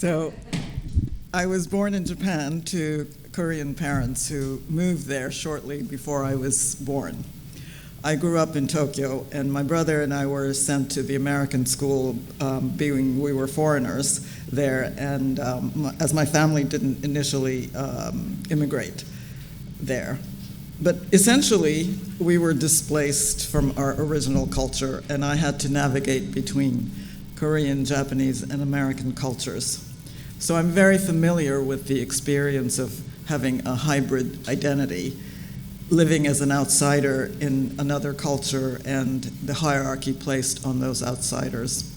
So I was born in Japan to Korean parents who moved there shortly before I was born. I grew up in Tokyo, and my brother and I were sent to the American school, being we were foreigners there, and as my family didn't initially immigrate there. But essentially, we were displaced from our original culture, and I had to navigate between Korean, Japanese, and American cultures. So I'm very familiar with the experience of having a hybrid identity, living as an outsider in another culture and the hierarchy placed on those outsiders.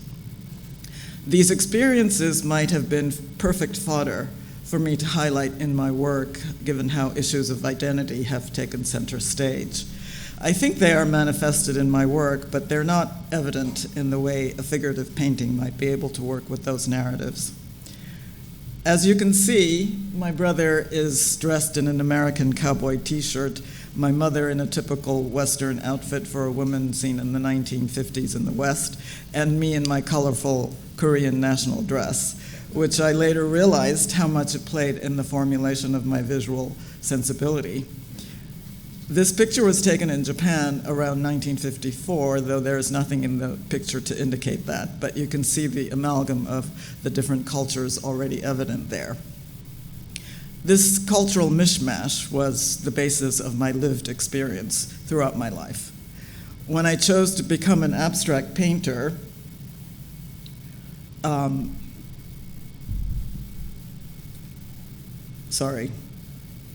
These experiences might have been perfect fodder for me to highlight in my work, given how issues of identity have taken center stage. I think they are manifested in my work, but they're not evident in the way a figurative painting might be able to work with those narratives. As you can see, my brother is dressed in an American cowboy t-shirt, my mother in a typical Western outfit for a woman seen in the 1950s in the West, and me in my colorful Korean national dress, which I later realized how much it played in the formulation of my visual sensibility. This picture was taken in Japan around 1954, though there is nothing in the picture to indicate that, but you can see the amalgam of the different cultures already evident there. This cultural mishmash was the basis of my lived experience throughout my life. When I chose to become an abstract painter,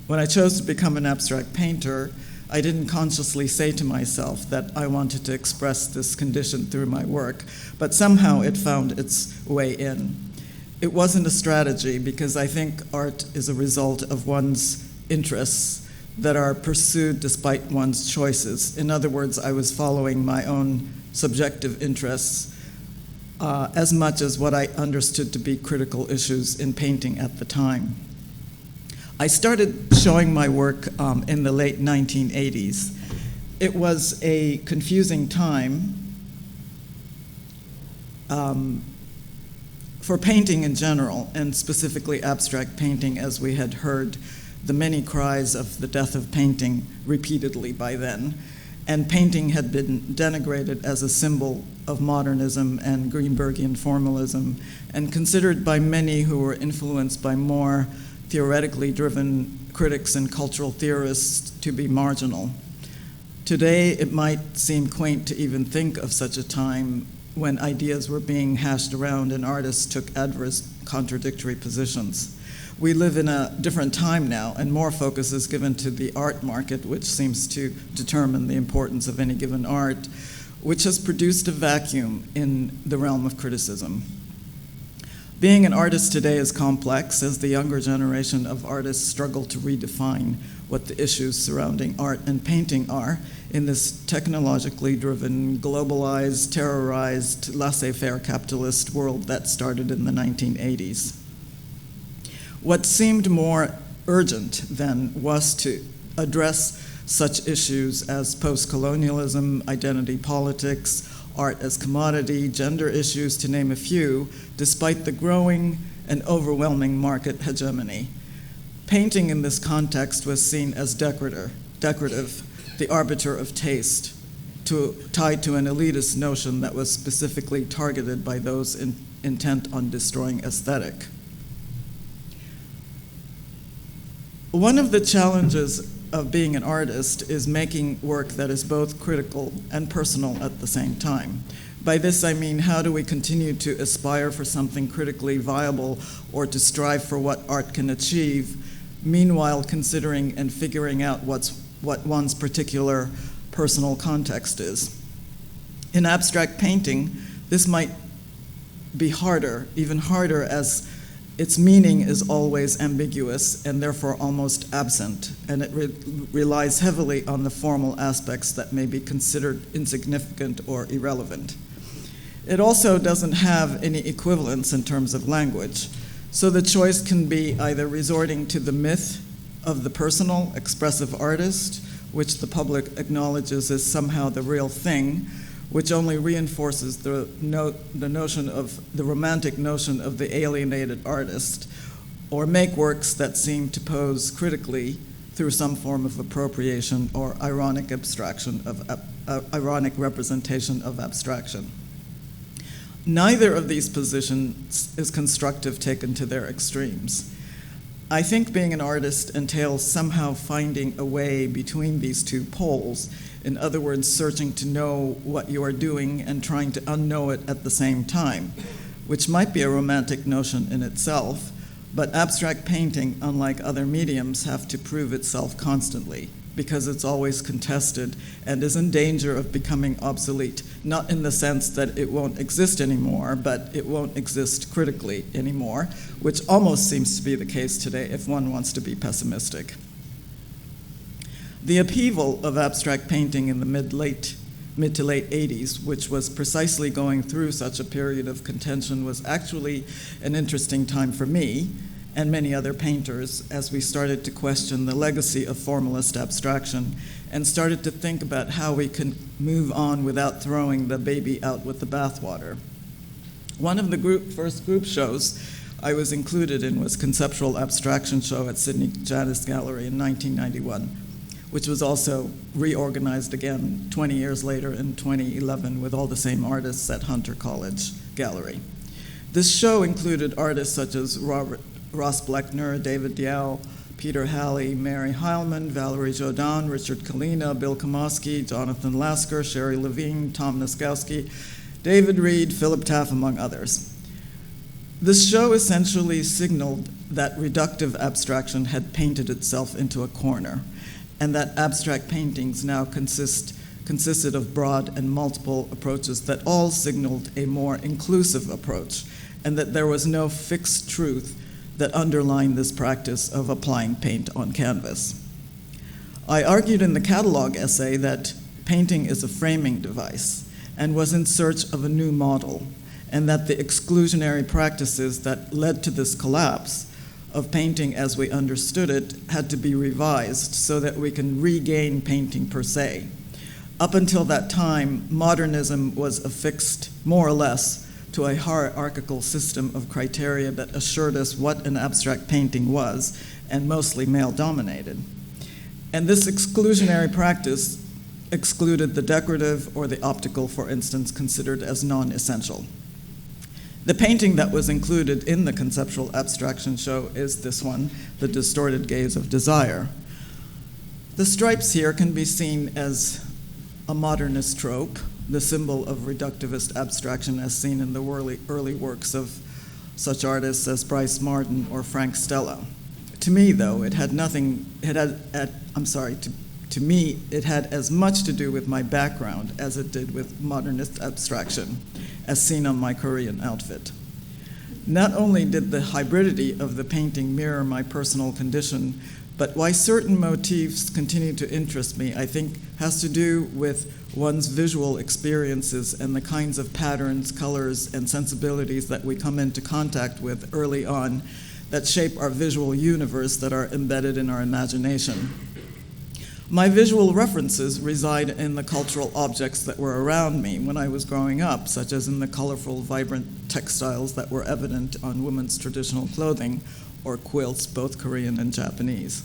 When I chose to become an abstract painter, I didn't consciously say to myself that I wanted to express this condition through my work, but somehow it found its way in. It wasn't a strategy, because I think art is a result of one's interests that are pursued despite one's choices. In other words, I was following my own subjective interests as much as what I understood to be critical issues in painting at the time. I started showing my work in the late 1980s. It was a confusing time for painting in general, and specifically abstract painting, as we had heard the many cries of the death of painting repeatedly by then. And painting had been denigrated as a symbol of modernism and Greenbergian formalism, and considered by many who were influenced by more theoretically driven critics and cultural theorists to be marginal. Today, it might seem quaint to even think of such a time when ideas were being hashed around and artists took adverse contradictory positions. We live in a different time now, and more focus is given to the art market, which seems to determine the importance of any given art, which has produced a vacuum in the realm of criticism. Being an artist today is complex, as the younger generation of artists struggle to redefine what the issues surrounding art and painting are in this technologically driven, globalized, terrorized, laissez-faire capitalist world that started in the 1980s. What seemed more urgent then was to address such issues as post-colonialism, identity politics, art as commodity, gender issues, to name a few, despite the growing and overwhelming market hegemony. Painting in this context was seen as decorative, the arbiter of taste, tied to an elitist notion that was specifically targeted by those intent on destroying aesthetic. One of the challenges of being an artist is making work that is both critical and personal at the same time. By this I mean, how do we continue to aspire for something critically viable or to strive for what art can achieve, meanwhile considering and figuring out what one's particular personal context is. In abstract painting, this might be harder, even harder, as its meaning is always ambiguous and therefore almost absent, and it relies heavily on the formal aspects that may be considered insignificant or irrelevant. It also doesn't have any equivalence in terms of language, so the choice can be either resorting to the myth of the personal, expressive artist, which the public acknowledges as somehow the real thing, which only reinforces the romantic notion of the alienated artist, or make works that seem to pose critically through some form of appropriation or ironic representation of abstraction. Neither of these positions is constructive taken to their extremes. I think being an artist entails somehow finding a way between these two poles, in other words, searching to know what you are doing and trying to unknow it at the same time, which might be a romantic notion in itself, but abstract painting, unlike other mediums, have to prove itself constantly because it's always contested and is in danger of becoming obsolete, not in the sense that it won't exist anymore, but it won't exist critically anymore, which almost seems to be the case today if one wants to be pessimistic. The upheaval of abstract painting in the mid to late 80s, which was precisely going through such a period of contention, was actually an interesting time for me and many other painters as we started to question the legacy of formalist abstraction and started to think about how we can move on without throwing the baby out with the bathwater. One of the first group shows I was included in was Conceptual Abstraction Show at Sidney Janis Gallery in 1991, which was also reorganized again 20 years later in 2011 with all the same artists at Hunter College Gallery. This show included artists such as Ross Bleckner, David Diao, Peter Halley, Mary Heilman, Valerie Jodan, Richard Kalina, Bill Kamosky, Jonathan Lasker, Sherry Levine, Tom Niskowski, David Reed, Philip Taff, among others. This show essentially signaled that reductive abstraction had painted itself into a corner, and that abstract paintings now consisted of broad and multiple approaches that all signaled a more inclusive approach, and that there was no fixed truth that underlined this practice of applying paint on canvas. I argued in the catalog essay that painting is a framing device and was in search of a new model, and that the exclusionary practices that led to this collapse of painting as we understood it had to be revised so that we can regain painting per se. Up until that time, modernism was affixed, more or less, to a hierarchical system of criteria that assured us what an abstract painting was, and mostly male-dominated. And this exclusionary practice excluded the decorative or the optical, for instance, considered as non-essential. The painting that was included in the Conceptual Abstraction Show is this one, The Distorted Gaze of Desire. The stripes here can be seen as a modernist trope, the symbol of reductivist abstraction as seen in the early works of such artists as Bryce Marden or Frank Stella. To me, though, it had as much to do with my background as it did with modernist abstraction, as seen on my Korean outfit. Not only did the hybridity of the painting mirror my personal condition, but why certain motifs continue to interest me, I think, has to do with one's visual experiences and the kinds of patterns, colors, and sensibilities that we come into contact with early on that shape our visual universe that are embedded in our imagination. My visual references reside in the cultural objects that were around me when I was growing up, such as in the colorful, vibrant textiles that were evident on women's traditional clothing, or quilts, both Korean and Japanese.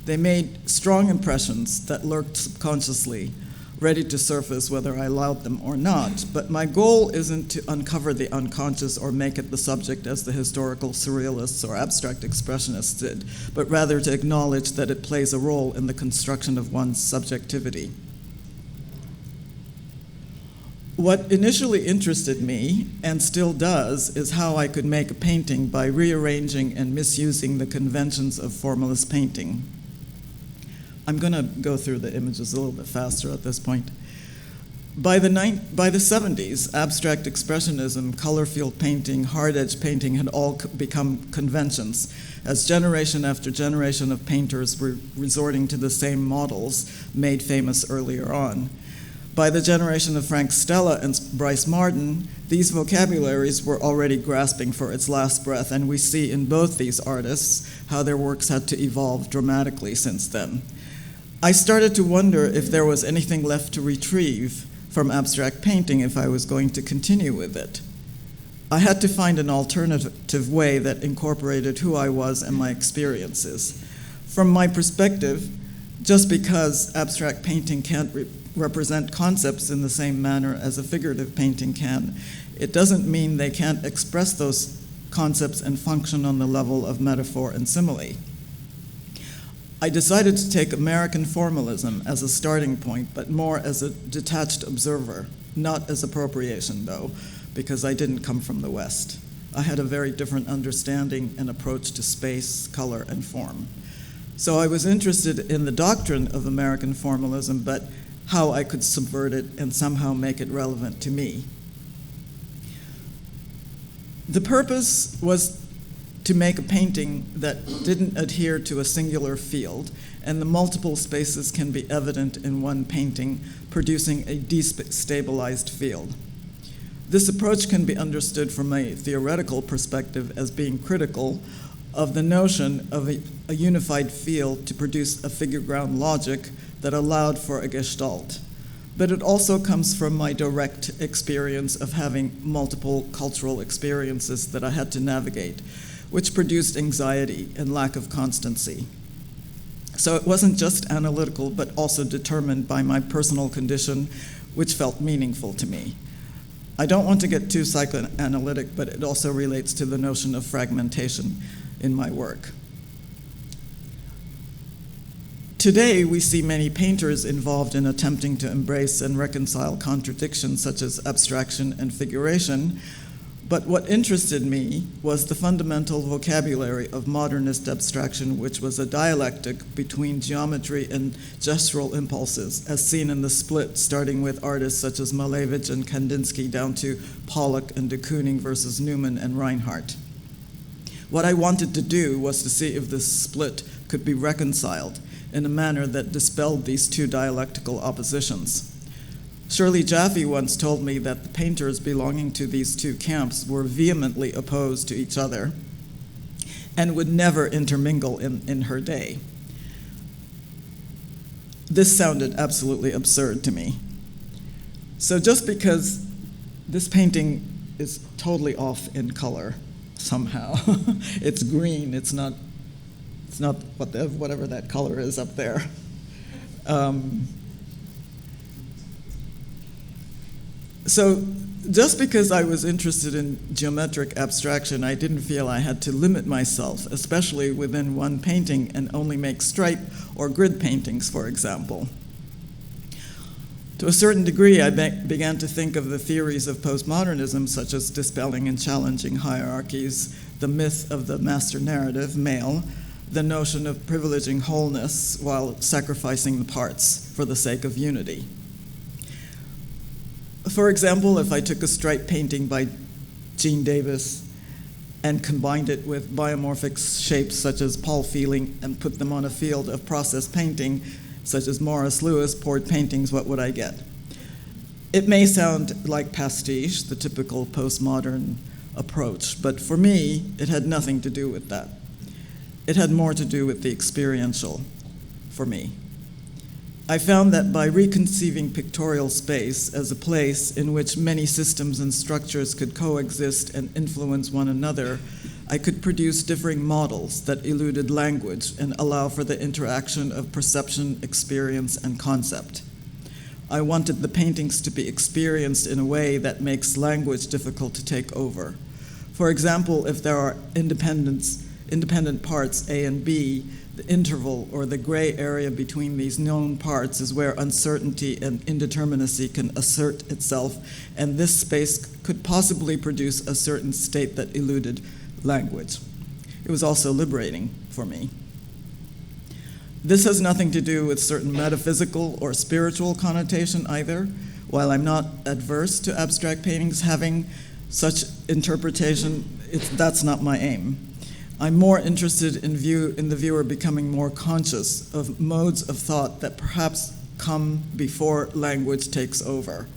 They made strong impressions that lurked subconsciously, ready to surface whether I allowed them or not, but my goal isn't to uncover the unconscious or make it the subject as the historical surrealists or abstract expressionists did, but rather to acknowledge that it plays a role in the construction of one's subjectivity. What initially interested me, and still does, is how I could make a painting by rearranging and misusing the conventions of formalist painting. I'm going to go through the images a little bit faster at this point. By the 70s, abstract expressionism, color field painting, hard edge painting had all become conventions, as generation after generation of painters were resorting to the same models made famous earlier on. By the generation of Frank Stella and Bryce Marden, these vocabularies were already grasping for its last breath, and we see in both these artists how their works had to evolve dramatically since then. I started to wonder if there was anything left to retrieve from abstract painting if I was going to continue with it. I had to find an alternative way that incorporated who I was and my experiences. From my perspective, just because abstract painting can't represent concepts in the same manner as a figurative painting can, it doesn't mean they can't express those concepts and function on the level of metaphor and simile. I decided to take American formalism as a starting point, but more as a detached observer, not as appropriation, though, because I didn't come from the West. I had a very different understanding and approach to space, color, and form. So I was interested in the doctrine of American formalism, but how I could subvert it and somehow make it relevant to me. The purpose was to make a painting that didn't adhere to a singular field, and the multiple spaces can be evident in one painting, producing a destabilized field. This approach can be understood from a theoretical perspective as being critical of the notion of a unified field to produce a figure-ground logic that allowed for a gestalt. But it also comes from my direct experience of having multiple cultural experiences that I had to navigate, which produced anxiety and lack of constancy. So it wasn't just analytical, but also determined by my personal condition, which felt meaningful to me. I don't want to get too psychoanalytic, but it also relates to the notion of fragmentation in my work. Today, we see many painters involved in attempting to embrace and reconcile contradictions such as abstraction and figuration, but what interested me was the fundamental vocabulary of modernist abstraction, which was a dialectic between geometry and gestural impulses, as seen in the split, starting with artists such as Malevich and Kandinsky down to Pollock and de Kooning versus Newman and Reinhardt. What I wanted to do was to see if this split could be reconciled in a manner that dispelled these two dialectical oppositions. Shirley Jaffe once told me that the painters belonging to these two camps were vehemently opposed to each other and would never intermingle in her day. This sounded absolutely absurd to me. So just because this painting is totally off in color somehow, it's green, it's not whatever that color is up there. So just because I was interested in geometric abstraction, I didn't feel I had to limit myself, especially within one painting, and only make stripe or grid paintings, for example. To a certain degree, I began to think of the theories of postmodernism, such as dispelling and challenging hierarchies, the myth of the master narrative, male, the notion of privileging wholeness while sacrificing the parts for the sake of unity. For example, if I took a stripe painting by Gene Davis and combined it with biomorphic shapes such as Paul Feeling and put them on a field of process painting, such as Morris Louis poured paintings, what would I get? It may sound like pastiche, the typical postmodern approach, but for me, it had nothing to do with that. It had more to do with the experiential for me. I found that by reconceiving pictorial space as a place in which many systems and structures could coexist and influence one another, I could produce differing models that eluded language and allow for the interaction of perception, experience, and concept. I wanted the paintings to be experienced in a way that makes language difficult to take over. For example, if there are independent parts A and B, the interval or the gray area between these known parts is where uncertainty and indeterminacy can assert itself, and this space could possibly produce a certain state that eluded language. It was also liberating for me. This has nothing to do with certain metaphysical or spiritual connotation either. While I'm not adverse to abstract paintings having such interpretation, that's not my aim. I'm more interested in the viewer becoming more conscious of modes of thought that perhaps come before language takes over.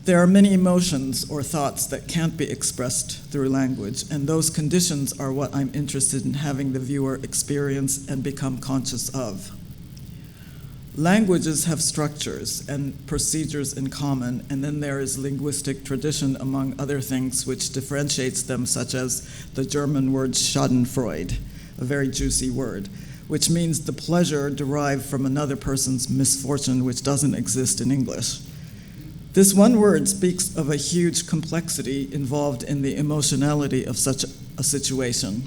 There are many emotions or thoughts that can't be expressed through language, and those conditions are what I'm interested in having the viewer experience and become conscious of. Languages have structures and procedures in common, and then there is linguistic tradition, among other things, which differentiates them, such as the German word Schadenfreude, a very juicy word, which means the pleasure derived from another person's misfortune, which doesn't exist in English. This one word speaks of a huge complexity involved in the emotionality of such a situation.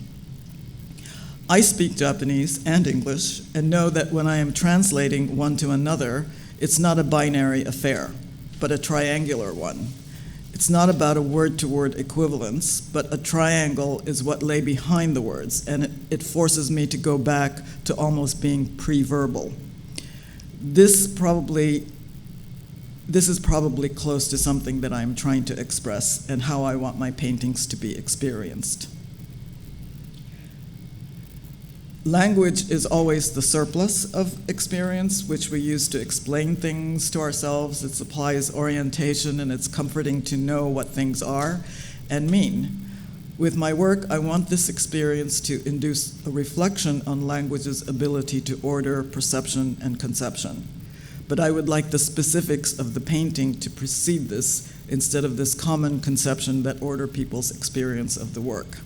I speak Japanese and English and know that when I am translating one to another, it's not a binary affair, but a triangular one. It's not about a word-to-word equivalence, but a triangle is what lay behind the words, and it forces me to go back to almost being pre-verbal. This is probably close to something that I'm trying to express and how I want my paintings to be experienced. Language is always the surplus of experience, which we use to explain things to ourselves. It supplies orientation, and it's comforting to know what things are and mean. With my work, I want this experience to induce a reflection on language's ability to order perception and conception. But I would like the specifics of the painting to precede this instead of this common conception that order people's experience of the work.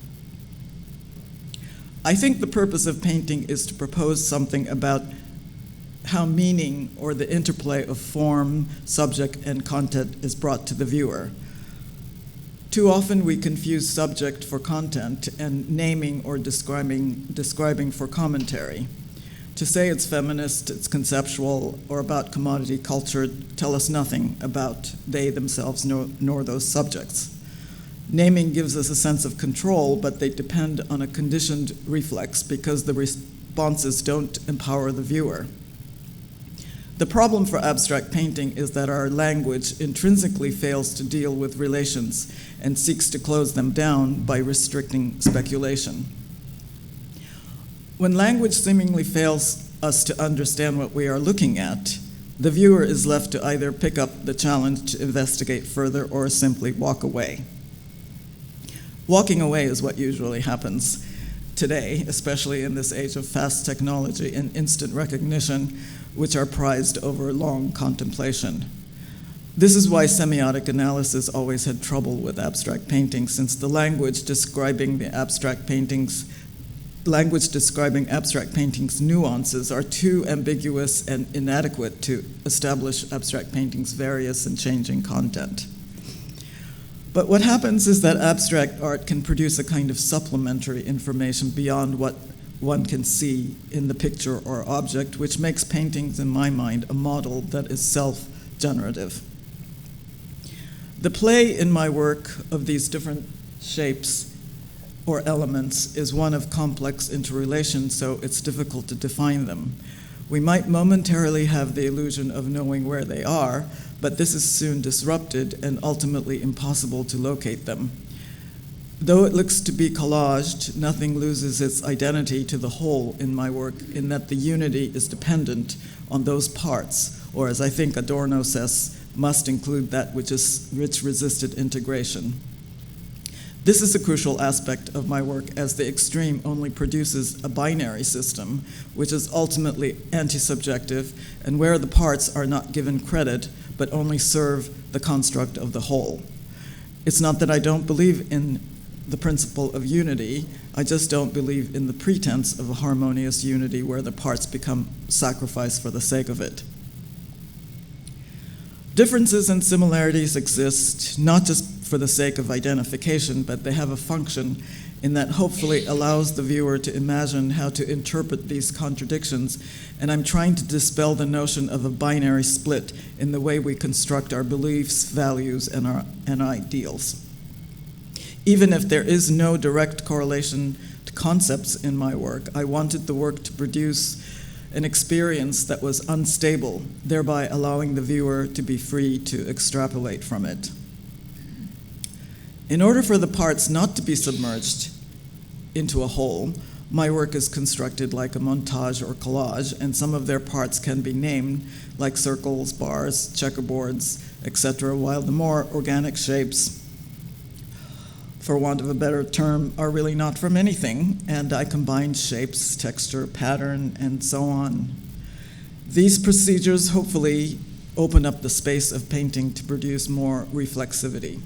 I think the purpose of painting is to propose something about how meaning, or the interplay of form, subject, and content, is brought to the viewer. Too often we confuse subject for content and naming or describing for commentary. To say it's feminist, it's conceptual, or about commodity culture tell us nothing about they themselves nor those subjects. Naming gives us a sense of control, but they depend on a conditioned reflex because the responses don't empower the viewer. The problem for abstract painting is that our language intrinsically fails to deal with relations and seeks to close them down by restricting speculation. When language seemingly fails us to understand what we are looking at, the viewer is left to either pick up the challenge to investigate further or simply walk away. Walking away is what usually happens today, especially in this age of fast technology and instant recognition, which are prized over long contemplation. This is why semiotic analysis always had trouble with abstract painting, since the language describing abstract paintings' nuances are too ambiguous and inadequate to establish abstract painting's various and changing content. But what happens is that abstract art can produce a kind of supplementary information beyond what one can see in the picture or object, which makes paintings, in my mind, a model that is self-generative. The play in my work of these different shapes or elements is one of complex interrelation, so it's difficult to define them. We might momentarily have the illusion of knowing where they are, but this is soon disrupted and ultimately impossible to locate them. Though it looks to be collaged, nothing loses its identity to the whole in my work, in that the unity is dependent on those parts, or as I think Adorno says, must include that which resisted integration. This is a crucial aspect of my work, as the extreme only produces a binary system, which is ultimately anti-subjective, and where the parts are not given credit, but only serve the construct of the whole. It's not that I don't believe in the principle of unity, I just don't believe in the pretense of a harmonious unity where the parts become sacrificed for the sake of it. Differences and similarities exist, not just for the sake of identification, but they have a function in that hopefully allows the viewer to imagine how to interpret these contradictions, and I'm trying to dispel the notion of a binary split in the way we construct our beliefs, values, and ideals. Even if there is no direct correlation to concepts in my work, I wanted the work to produce an experience that was unstable, thereby allowing the viewer to be free to extrapolate from it. In order for the parts not to be submerged into a whole, my work is constructed like a montage or collage, and some of their parts can be named, like circles, bars, checkerboards, etc., while the more organic shapes, for want of a better term, are really not from anything, and I combine shapes, texture, pattern, and so on. These procedures hopefully open up the space of painting to produce more reflexivity.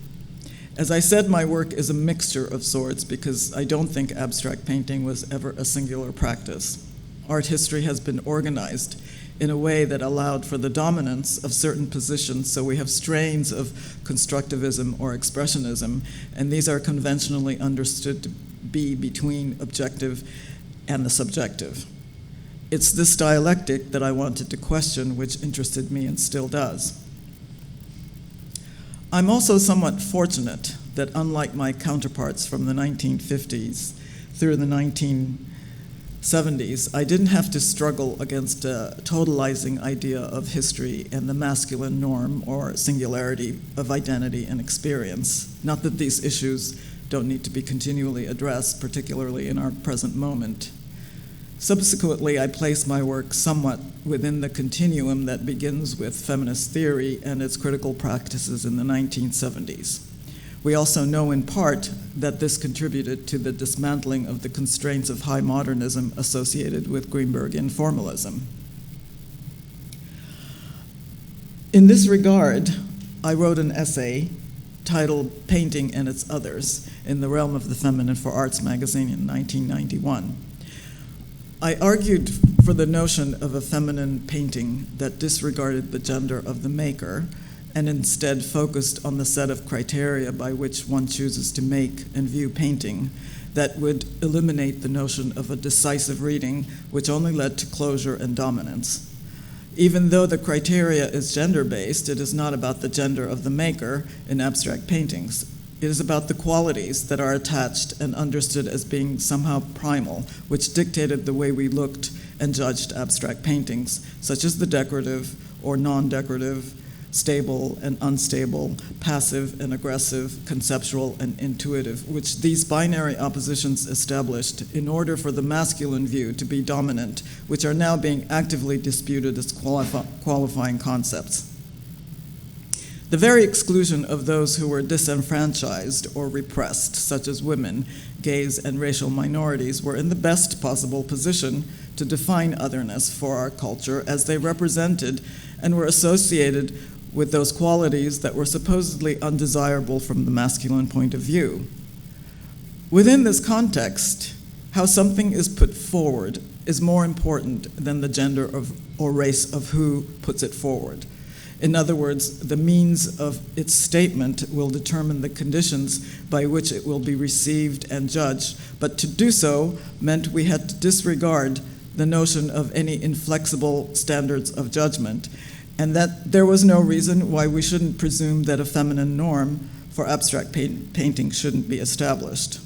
As I said, my work is a mixture of sorts because I don't think abstract painting was ever a singular practice. Art history has been organized in a way that allowed for the dominance of certain positions, so we have strains of constructivism or expressionism, and these are conventionally understood to be between objective and the subjective. It's this dialectic that I wanted to question, which interested me and still does. I'm also somewhat fortunate that, unlike my counterparts from the 1950s through the 1970s, I didn't have to struggle against a totalizing idea of history and the masculine norm or singularity of identity and experience. Not that these issues don't need to be continually addressed, particularly in our present moment. Subsequently, I place my work somewhat within the continuum that begins with feminist theory and its critical practices in the 1970s. We also know in part that this contributed to the dismantling of the constraints of high modernism associated with Greenbergian formalism. In this regard, I wrote an essay titled Painting and Its Others in the Realm of the Feminine for Arts magazine in 1991. I argued for the notion of a feminine painting that disregarded the gender of the maker and instead focused on the set of criteria by which one chooses to make and view painting that would eliminate the notion of a decisive reading, which only led to closure and dominance. Even though the criteria is gender-based, it is not about the gender of the maker in abstract paintings. It is about the qualities that are attached and understood as being somehow primal, which dictated the way we looked and judged abstract paintings, such as the decorative or non-decorative, stable and unstable, passive and aggressive, conceptual and intuitive, which these binary oppositions established in order for the masculine view to be dominant, which are now being actively disputed as qualifying concepts. The very exclusion of those who were disenfranchised or repressed, such as women, gays, and racial minorities, were in the best possible position to define otherness for our culture as they represented and were associated with those qualities that were supposedly undesirable from the masculine point of view. Within this context, how something is put forward is more important than the gender of or race of who puts it forward. In other words, the means of its statement will determine the conditions by which it will be received and judged, but to do so meant we had to disregard the notion of any inflexible standards of judgment, and that there was no reason why we shouldn't presume that a feminine norm for abstract painting shouldn't be established.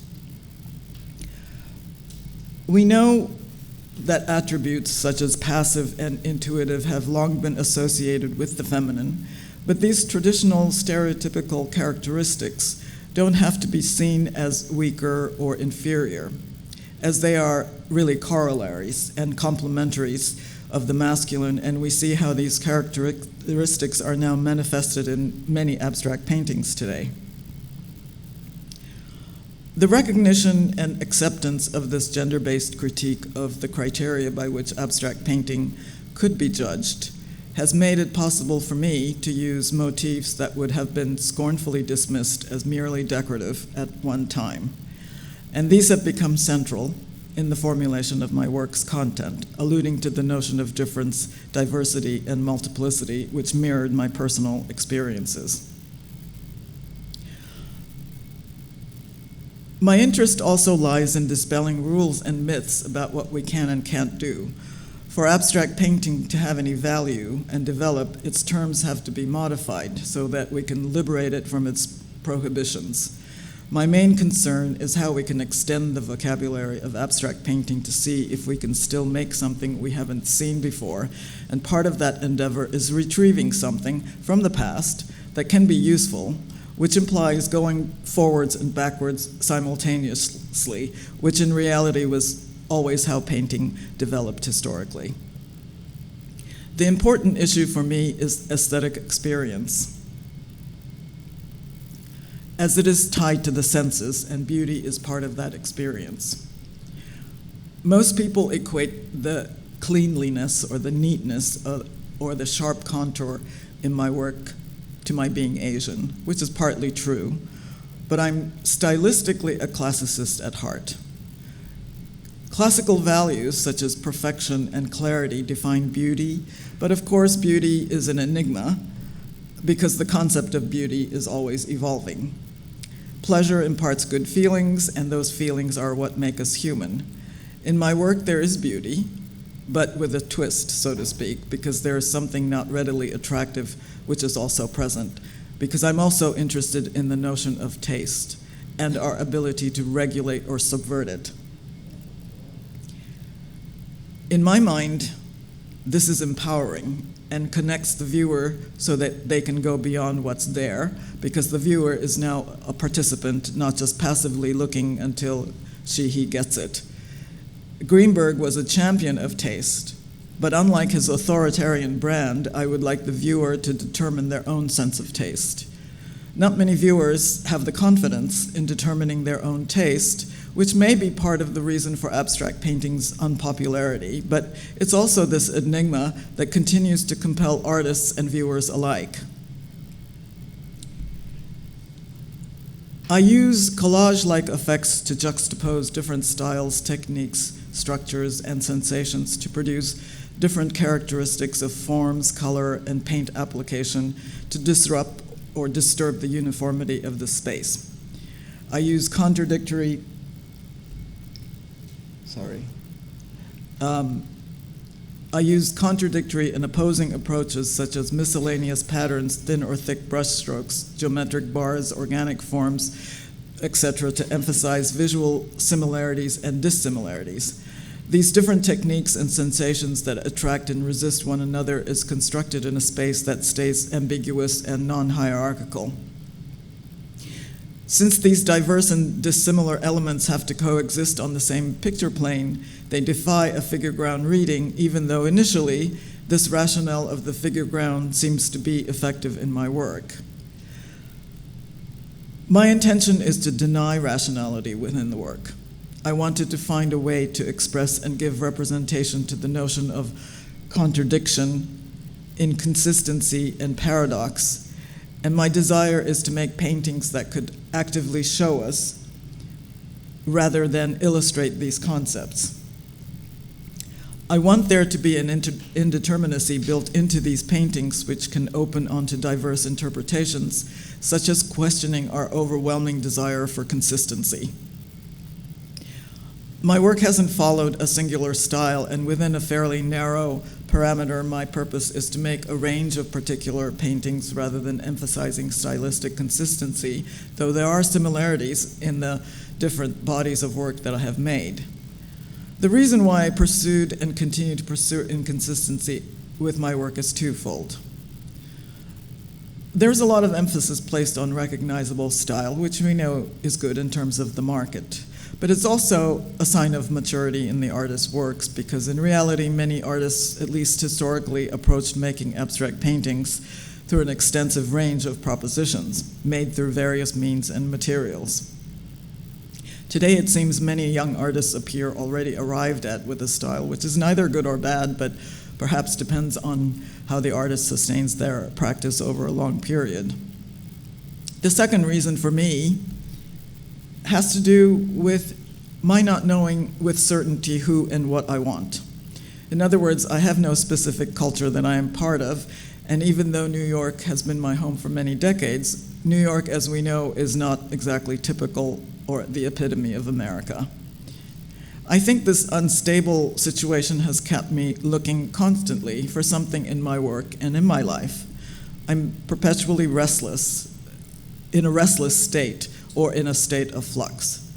We know that attributes such as passive and intuitive have long been associated with the feminine, but these traditional stereotypical characteristics don't have to be seen as weaker or inferior, as they are really corollaries and complementaries of the masculine, and we see how these characteristics are now manifested in many abstract paintings today. The recognition and acceptance of this gender-based critique of the criteria by which abstract painting could be judged has made it possible for me to use motifs that would have been scornfully dismissed as merely decorative at one time. And these have become central in the formulation of my work's content, alluding to the notion of difference, diversity, and multiplicity, which mirrored my personal experiences. My interest also lies in dispelling rules and myths about what we can and can't do. For abstract painting to have any value and develop, its terms have to be modified so that we can liberate it from its prohibitions. My main concern is how we can extend the vocabulary of abstract painting to see if we can still make something we haven't seen before, and part of that endeavor is retrieving something from the past that can be useful, which implies going forwards and backwards simultaneously, which in reality was always how painting developed historically. The important issue for me is aesthetic experience, as it is tied to the senses, and beauty is part of that experience. Most people equate the cleanliness or the neatness or the sharp contour in my work to my being Asian, which is partly true, but I'm stylistically a classicist at heart. Classical values such as perfection and clarity define beauty, but of course beauty is an enigma because the concept of beauty is always evolving. Pleasure imparts good feelings, and those feelings are what make us human. In my work there is beauty, but with a twist, so to speak, because there is something not readily attractive which is also present, because I'm also interested in the notion of taste and our ability to regulate or subvert it. In my mind, this is empowering and connects the viewer so that they can go beyond what's there, because the viewer is now a participant, not just passively looking until he gets it. Greenberg was a champion of taste, but unlike his authoritarian brand, I would like the viewer to determine their own sense of taste. Not many viewers have the confidence in determining their own taste, which may be part of the reason for abstract painting's unpopularity, but it's also this enigma that continues to compel artists and viewers alike. I use collage-like effects to juxtapose different styles, techniques, structures, and sensations to produce different characteristics of forms, color, and paint application to disrupt or disturb the uniformity of the space. I use contradictory and opposing approaches such as miscellaneous patterns, thin or thick brushstrokes, geometric bars, organic forms, etc., to emphasize visual similarities and dissimilarities. These different techniques and sensations that attract and resist one another is constructed in a space that stays ambiguous and non-hierarchical. Since these diverse and dissimilar elements have to coexist on the same picture plane, they defy a figure ground reading, even though initially this rationale of the figure ground seems to be effective in my work. My intention is to deny rationality within the work. I wanted to find a way to express and give representation to the notion of contradiction, inconsistency, and paradox. And my desire is to make paintings that could actively show us rather than illustrate these concepts. I want there to be an indeterminacy built into these paintings which can open onto diverse interpretations, such as questioning our overwhelming desire for consistency. My work hasn't followed a singular style, and within a fairly narrow parameter, my purpose is to make a range of particular paintings rather than emphasizing stylistic consistency, though there are similarities in the different bodies of work that I have made. The reason why I pursued and continue to pursue inconsistency with my work is twofold. There's a lot of emphasis placed on recognizable style, which we know is good in terms of the market. But it's also a sign of maturity in the artist's works, because in reality, many artists, at least historically, approached making abstract paintings through an extensive range of propositions, made through various means and materials. Today, it seems many young artists appear already arrived at with a style, which is neither good or bad, but perhaps depends on how the artist sustains their practice over a long period. The second reason for me has to do with my not knowing with certainty who and what I want. In other words, I have no specific culture that I am part of, and even though New York has been my home for many decades, New York, as we know, is not exactly typical or the epitome of America. I think this unstable situation has kept me looking constantly for something in my work and in my life. I'm perpetually restless, in a restless state, or in a state of flux.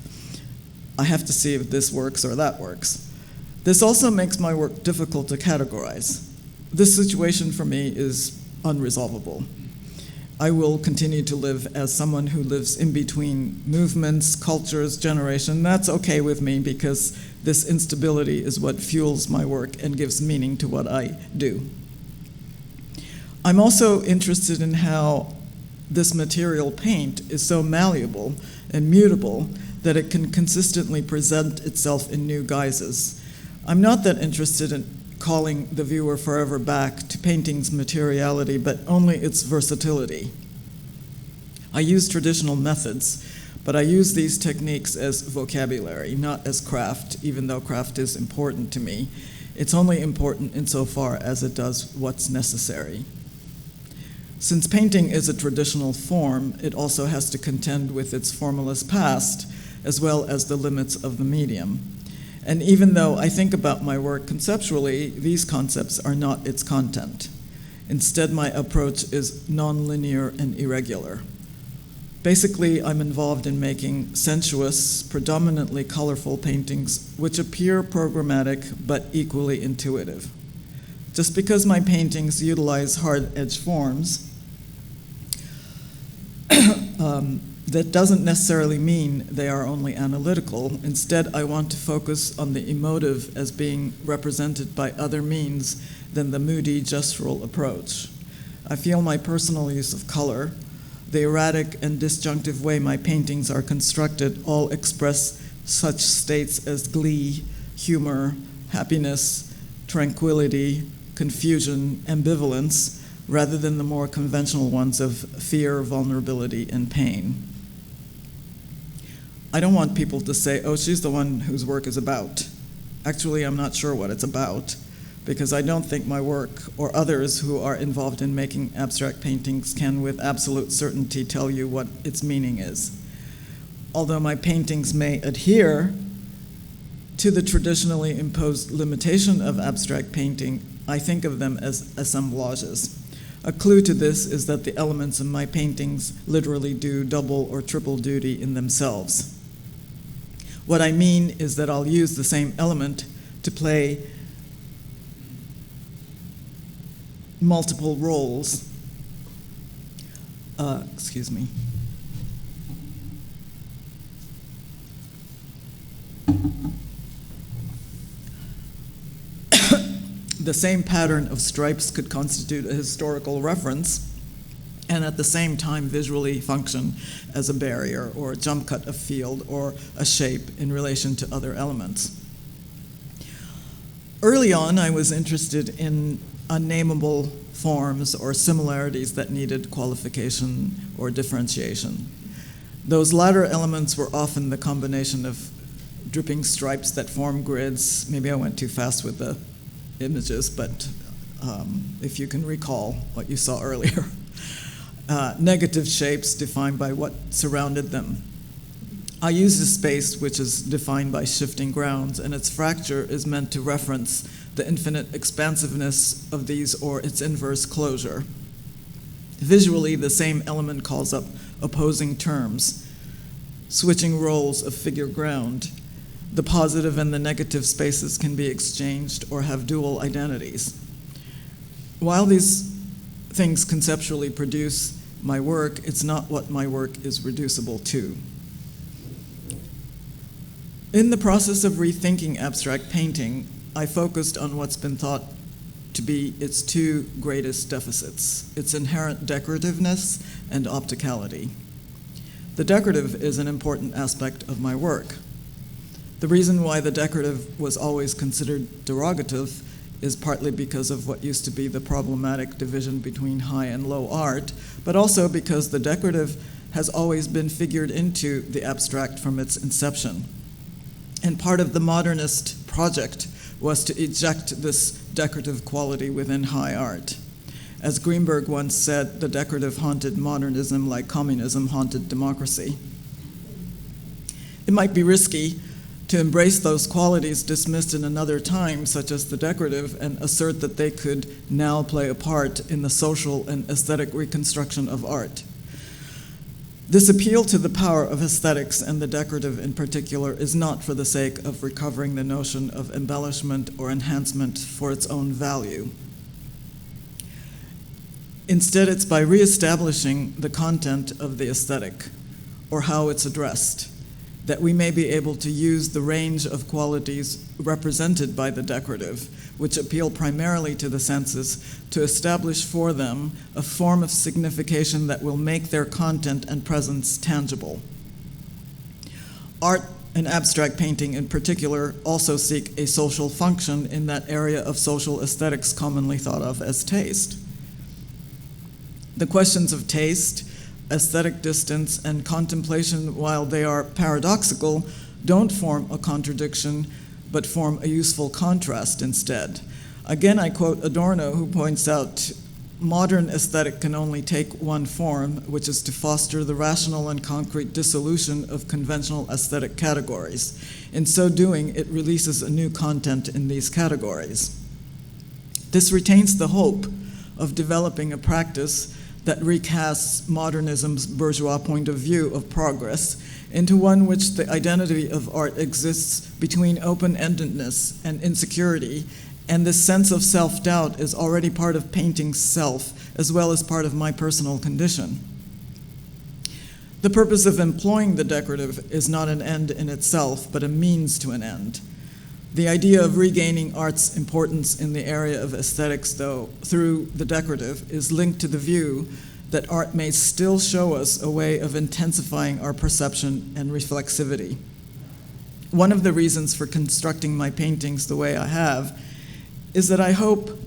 I have to see if this works or that works. This also makes my work difficult to categorize. This situation for me is unresolvable. I will continue to live as someone who lives in between movements, cultures, generation. That's okay with me, because this instability is what fuels my work and gives meaning to what I do. I'm also interested in how this material paint is so malleable and mutable that it can consistently present itself in new guises. I'm not that interested in calling the viewer forever back to painting's materiality, but only its versatility. I use traditional methods, but I use these techniques as vocabulary, not as craft, even though craft is important to me. It's only important insofar as it does what's necessary. Since painting is a traditional form, it also has to contend with its formalist past, as well as the limits of the medium. And even though I think about my work conceptually, these concepts are not its content. Instead, my approach is nonlinear and irregular. Basically, I'm involved in making sensuous, predominantly colorful paintings which appear programmatic but equally intuitive. Just because my paintings utilize hard-edged forms, that doesn't necessarily mean they are only analytical. Instead, I want to focus on the emotive as being represented by other means than the moody gestural approach. I feel my personal use of color, the erratic and disjunctive way my paintings are constructed, all express such states as glee, humor, happiness, tranquility, confusion, ambivalence, rather than the more conventional ones of fear, vulnerability, and pain. I don't want people to say, oh, she's the one whose work is about. Actually, I'm not sure what it's about, because I don't think my work or others who are involved in making abstract paintings can with absolute certainty tell you what its meaning is. Although my paintings may adhere to the traditionally imposed limitation of abstract painting, I think of them as assemblages. A clue to this is that the elements in my paintings literally do double or triple duty in themselves. What I mean is that I'll use the same element to play multiple roles. Excuse me. The same pattern of stripes could constitute a historical reference and at the same time visually function as a barrier or a jump cut of field or a shape in relation to other elements. Early on, I was interested in unnameable forms or similarities that needed qualification or differentiation. Those latter elements were often the combination of dripping stripes that form grids. Maybe I went too fast with the images, but if you can recall what you saw earlier. Negative shapes defined by what surrounded them. I use a space which is defined by shifting grounds, and its fracture is meant to reference the infinite expansiveness of these or its inverse closure. Visually, the same element calls up opposing terms, switching roles of figure ground. The positive and the negative spaces can be exchanged or have dual identities. While these things conceptually produce my work, it's not what my work is reducible to. In the process of rethinking abstract painting, I focused on what's been thought to be its two greatest deficits, its inherent decorativeness and opticality. The decorative is an important aspect of my work. The reason why the decorative was always considered derogative is partly because of what used to be the problematic division between high and low art, but also because the decorative has always been figured into the abstract from its inception. And part of the modernist project was to eject this decorative quality within high art. As Greenberg once said, the decorative haunted modernism like communism haunted democracy. It might be risky to embrace those qualities dismissed in another time, such as the decorative, and assert that they could now play a part in the social and aesthetic reconstruction of art. This appeal to the power of aesthetics, and the decorative in particular, is not for the sake of recovering the notion of embellishment or enhancement for its own value. Instead, it's by reestablishing the content of the aesthetic, or how it's addressed, that we may be able to use the range of qualities represented by the decorative, which appeal primarily to the senses, to establish for them a form of signification that will make their content and presence tangible. Art and abstract painting in particular also seek a social function in that area of social aesthetics commonly thought of as taste. The questions of taste, aesthetic distance, and contemplation, while they are paradoxical, don't form a contradiction, but form a useful contrast instead. Again, I quote Adorno, who points out, modern aesthetic can only take one form, which is to foster the rational and concrete dissolution of conventional aesthetic categories. In so doing, it releases a new content in these categories. This retains the hope of developing a practice that recasts modernism's bourgeois point of view of progress into one which the identity of art exists between open-endedness and insecurity, and this sense of self-doubt is already part of painting's self, as well as part of my personal condition. The purpose of employing the decorative is not an end in itself, but a means to an end. The idea of regaining art's importance in the area of aesthetics, though, through the decorative, is linked to the view that art may still show us a way of intensifying our perception and reflexivity. One of the reasons for constructing my paintings the way I have is that I hope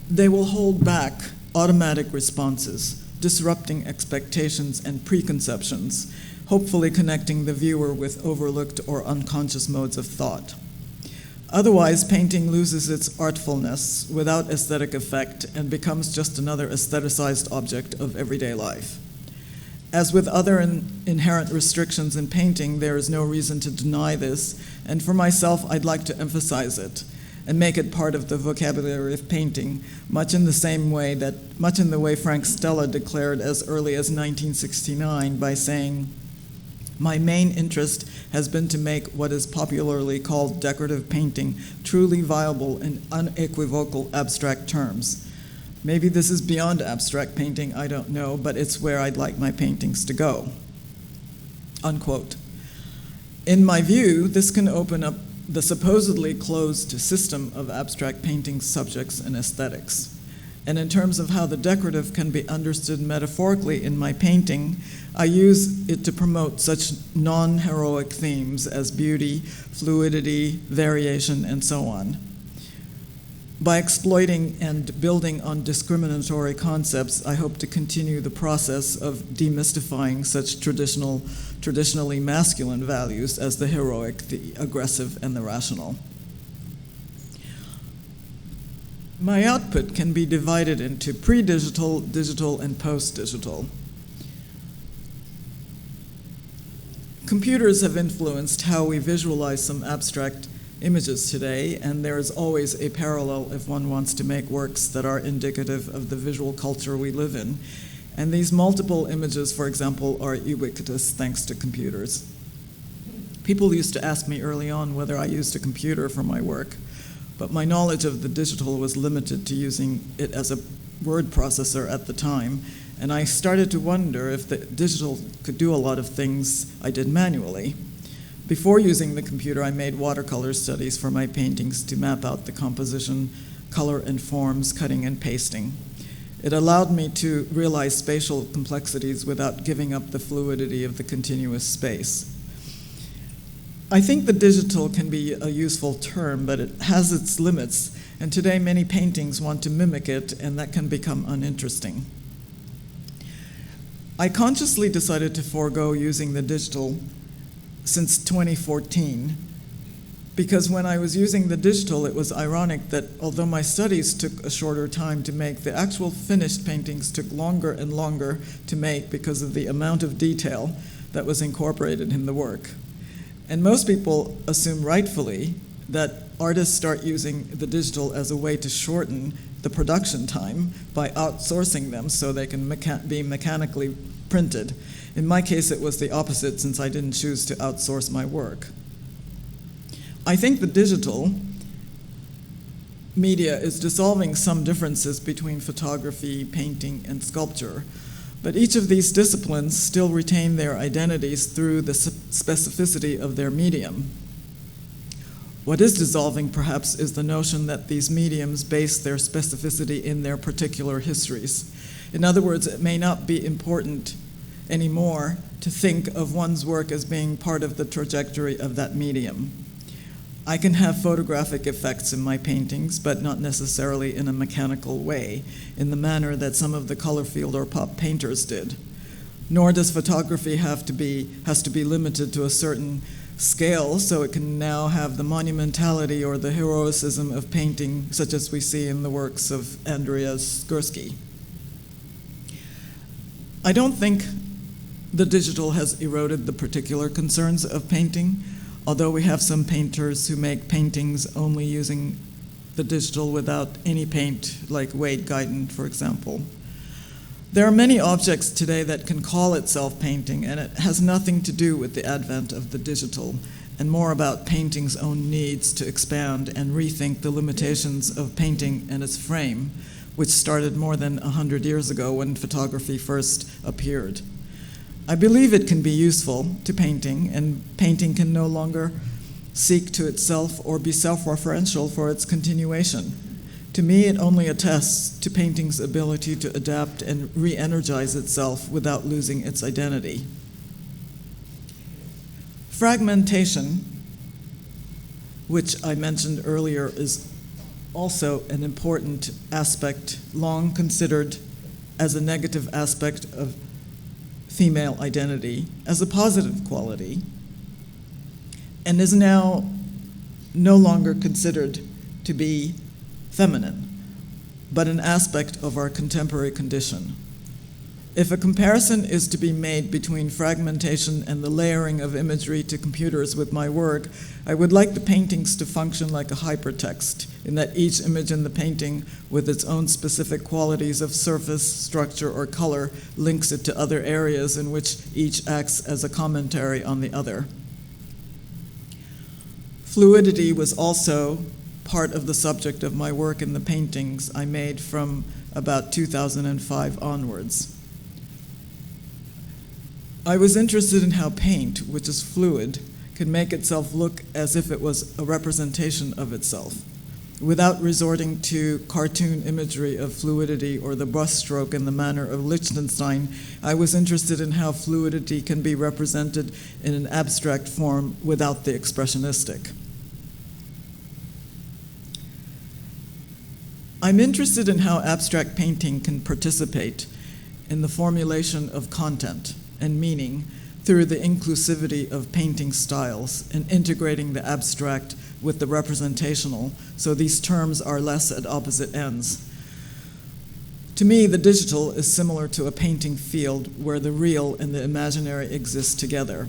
they will hold back automatic responses, disrupting expectations and preconceptions, hopefully connecting the viewer with overlooked or unconscious modes of thought. Otherwise, painting loses its artfulness without aesthetic effect and becomes just another aestheticized object of everyday life. As with other inherent restrictions in painting, there is no reason to deny this, and for myself, I'd like to emphasize it and make it part of the vocabulary of painting, much in the way Frank Stella declared as early as 1969 by saying, "My main interest has been to make what is popularly called decorative painting truly viable in unequivocal abstract terms. Maybe this is beyond abstract painting, I don't know, but it's where I'd like my paintings to go." Unquote. In my view, this can open up the supposedly closed system of abstract painting subjects and aesthetics. And in terms of how the decorative can be understood metaphorically in my painting, I use it to promote such non-heroic themes as beauty, fluidity, variation, and so on. By exploiting and building on discriminatory concepts, I hope to continue the process of demystifying such traditionally masculine values as the heroic, the aggressive, and the rational. My output can be divided into pre-digital, digital, and post-digital. Computers have influenced how we visualize some abstract images today, and there is always a parallel if one wants to make works that are indicative of the visual culture we live in. And these multiple images, for example, are ubiquitous thanks to computers. People used to ask me early on whether I used a computer for my work, but my knowledge of the digital was limited to using it as a word processor at the time, and I started to wonder if the digital could do a lot of things I did manually. Before using the computer, I made watercolor studies for my paintings to map out the composition, color and forms, cutting and pasting. It allowed me to realize spatial complexities without giving up the fluidity of the continuous space. I think the digital can be a useful term, but it has its limits, and today many paintings want to mimic it, and that can become uninteresting. I consciously decided to forego using the digital since 2014, because when I was using the digital, it was ironic that although my studies took a shorter time to make, the actual finished paintings took longer and longer to make because of the amount of detail that was incorporated in the work. And most people assume rightfully that artists start using the digital as a way to shorten the production time by outsourcing them so they can be mechanically printed. In my case, it was the opposite, since I didn't choose to outsource my work. I think the digital media is dissolving some differences between photography, painting, and sculpture, but each of these disciplines still retain their identities through the specificity of their medium. What is dissolving, perhaps, is the notion that these mediums base their specificity in their particular histories. In other words, it may not be important anymore to think of one's work as being part of the trajectory of that medium. I can have photographic effects in my paintings, but not necessarily in a mechanical way, in the manner that some of the color field or pop painters did. Nor does photography has to be limited to a certain scale, so it can now have the monumentality or the heroicism of painting, such as we see in the works of Andreas Gursky. I don't think the digital has eroded the particular concerns of painting, although we have some painters who make paintings only using the digital without any paint, like Wade Guyton, for example. There are many objects today that can call itself painting, and it has nothing to do with the advent of the digital, and more about painting's own needs to expand and rethink the limitations of painting and its frame, which started more than 100 years ago when photography first appeared. I believe it can be useful to painting, and painting can no longer seek to itself or be self-referential for its continuation. To me, it only attests to painting's ability to adapt and re-energize itself without losing its identity. Fragmentation, which I mentioned earlier, is also an important aspect, long considered as a negative aspect of female identity, as a positive quality, and is now no longer considered to be feminine, but an aspect of our contemporary condition. If a comparison is to be made between fragmentation and the layering of imagery to computers with my work, I would like the paintings to function like a hypertext, in that each image in the painting, with its own specific qualities of surface, structure, or color, links it to other areas in which each acts as a commentary on the other. Fluidity was also part of the subject of my work in the paintings I made from about 2005 onwards. I was interested in how paint, which is fluid, can make itself look as if it was a representation of itself, without resorting to cartoon imagery of fluidity or the brushstroke in the manner of Liechtenstein. I was interested in how fluidity can be represented in an abstract form without the expressionistic. I'm interested in how abstract painting can participate in the formulation of content and meaning through the inclusivity of painting styles and integrating the abstract with the representational, so these terms are less at opposite ends. To me, the digital is similar to a painting field where the real and the imaginary exist together.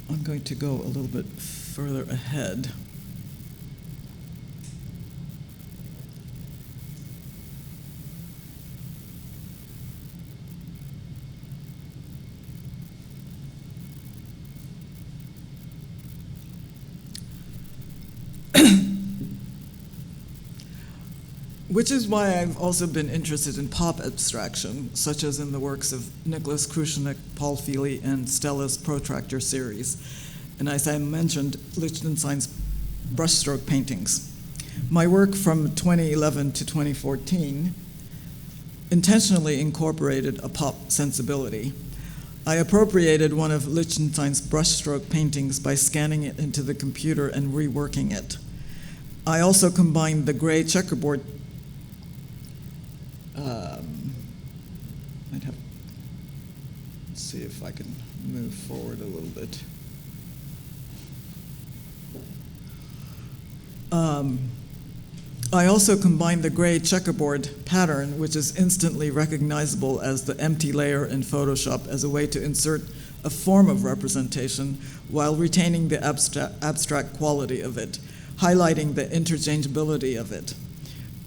I'm going to go a little bit further ahead. Which is why I've also been interested in pop abstraction, such as in the works of Nicholas Krushenick, Paul Feely, and Stella's Protractor series, and as I mentioned, Liechtenstein's brushstroke paintings. My work from 2011 to 2014 intentionally incorporated a pop sensibility. I appropriated one of Liechtenstein's brushstroke paintings by scanning it into the computer and reworking it. I also combined the gray checkerboard I'd have to see if I can move forward a little bit. I also combined the gray checkerboard pattern, which is instantly recognizable as the empty layer in Photoshop, as a way to insert a form of representation while retaining the abstract quality of it, highlighting the interchangeability of it.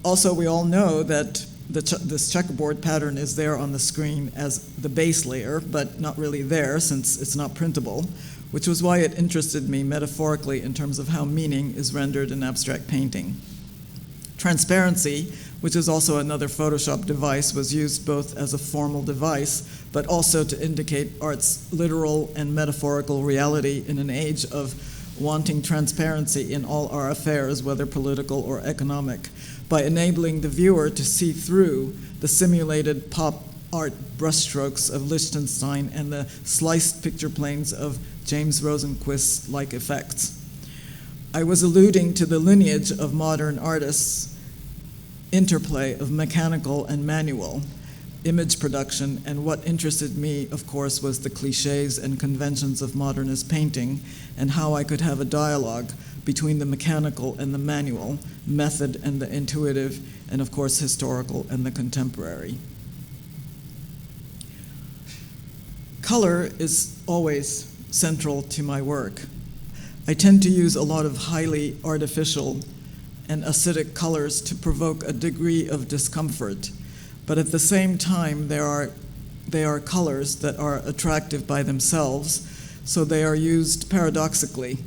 Also, we all know that this checkerboard pattern is there on the screen as the base layer, but not really there since it's not printable, which was why it interested me metaphorically in terms of how meaning is rendered in abstract painting. Transparency, which is also another Photoshop device, was used both as a formal device, but also to indicate art's literal and metaphorical reality in an age of wanting transparency in all our affairs, whether political or economic, by enabling the viewer to see through the simulated pop art brushstrokes of Liechtenstein and the sliced picture planes of James Rosenquist-like effects. I was alluding to the lineage of modern artists' interplay of mechanical and manual, image production, and what interested me, of course, was the cliches and conventions of modernist painting and how I could have a dialogue between the mechanical and the manual, method and the intuitive, and of course, historical and the contemporary. Color is always central to my work. I tend to use a lot of highly artificial and acidic colors to provoke a degree of discomfort, but at the same time, they are colors that are attractive by themselves, so they are used paradoxically.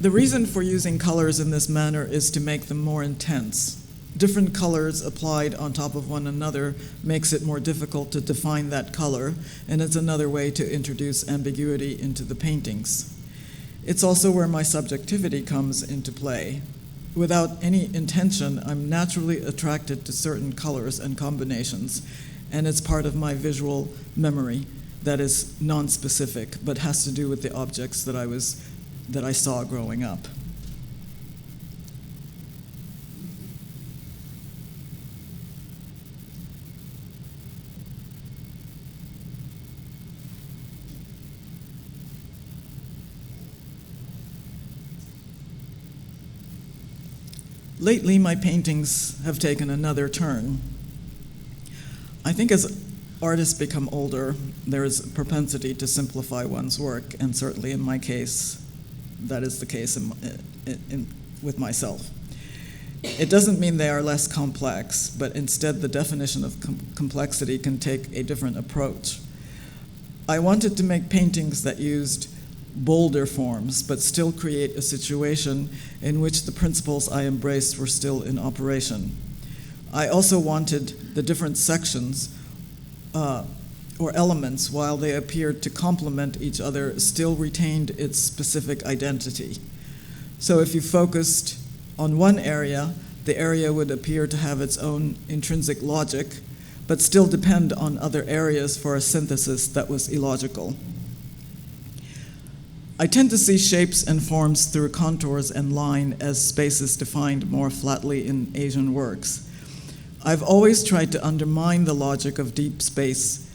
The reason for using colors in this manner is to make them more intense. Different colors applied on top of one another makes it more difficult to define that color, and it's another way to introduce ambiguity into the paintings. It's also where my subjectivity comes into play. Without any intention, I'm naturally attracted to certain colors and combinations, and it's part of my visual memory that is non-specific, but has to do with the objects that I saw growing up. Lately, my paintings have taken another turn. I think as artists become older, there is a propensity to simplify one's work, and certainly in my case, that is the case with myself. It doesn't mean they are less complex, but instead the definition of complexity can take a different approach. I wanted to make paintings that used bolder forms, but still create a situation in which the principles I embraced were still in operation. I also wanted the different sections or elements, while they appeared to complement each other, still retained its specific identity. So if you focused on one area, the area would appear to have its own intrinsic logic, but still depend on other areas for a synthesis that was illogical. I tend to see shapes and forms through contours and line as spaces defined more flatly in Asian works. I've always tried to undermine the logic of deep space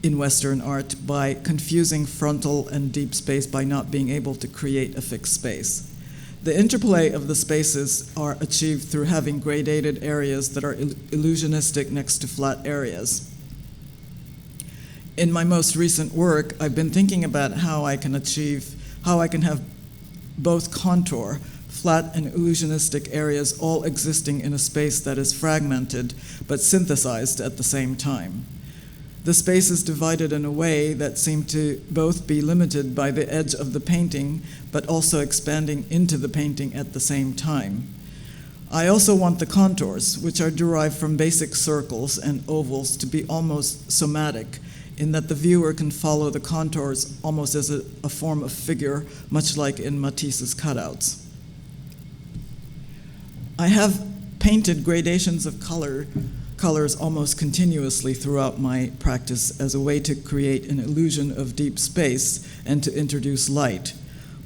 in Western art by confusing frontal and deep space by not being able to create a fixed space. The interplay of the spaces are achieved through having gradated areas that are illusionistic next to flat areas. In my most recent work, I've been thinking about how I can have both contour, flat and illusionistic areas all existing in a space that is fragmented but synthesized at the same time. The space is divided in a way that seemed to both be limited by the edge of the painting, but also expanding into the painting at the same time. I also want the contours, which are derived from basic circles and ovals, to be almost somatic, in that the viewer can follow the contours almost as a form of figure, much like in Matisse's cutouts. I have painted gradations of colors almost continuously throughout my practice as a way to create an illusion of deep space and to introduce light.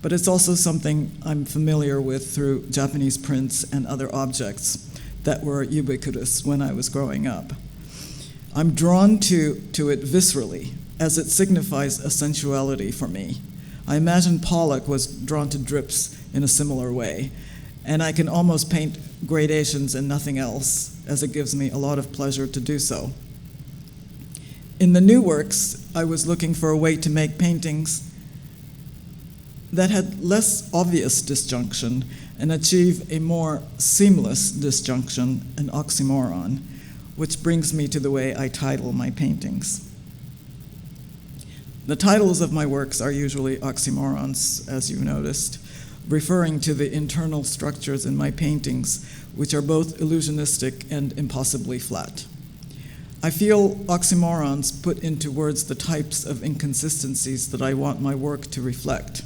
But it's also something I'm familiar with through Japanese prints and other objects that were ubiquitous when I was growing up. I'm drawn to it viscerally, as it signifies a sensuality for me. I imagine Pollock was drawn to drips in a similar way, and I can almost paint gradations and nothing else, as it gives me a lot of pleasure to do so. In the new works, I was looking for a way to make paintings that had less obvious disjunction and achieve a more seamless disjunction, an oxymoron, which brings me to the way I title my paintings. The titles of my works are usually oxymorons, as you noticed, referring to the internal structures in my paintings, which are both illusionistic and impossibly flat. I feel oxymorons put into words the types of inconsistencies that I want my work to reflect.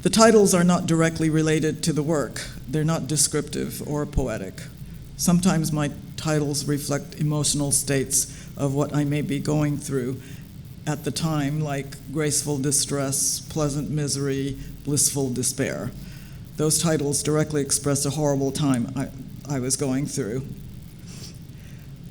The titles are not directly related to the work. They're not descriptive or poetic. Sometimes my titles reflect emotional states of what I may be going through at the time, like graceful distress, pleasant misery, blissful despair. Those titles directly express a horrible time I was going through.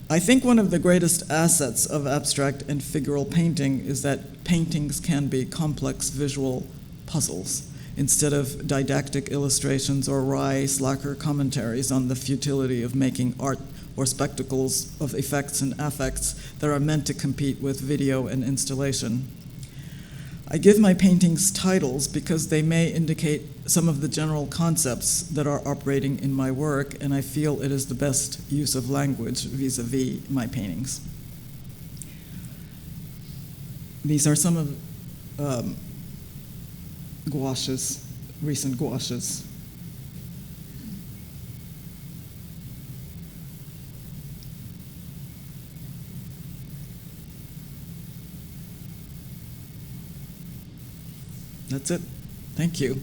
I think one of the greatest assets of abstract and figural painting is that paintings can be complex visual puzzles instead of didactic illustrations or wry, slacker commentaries on the futility of making art or spectacles of effects and affects that are meant to compete with video and installation. I give my paintings titles because they may indicate some of the general concepts that are operating in my work, and I feel it is the best use of language vis-a-vis my paintings. These are some of gouaches, recent gouaches. That's it. Thank you.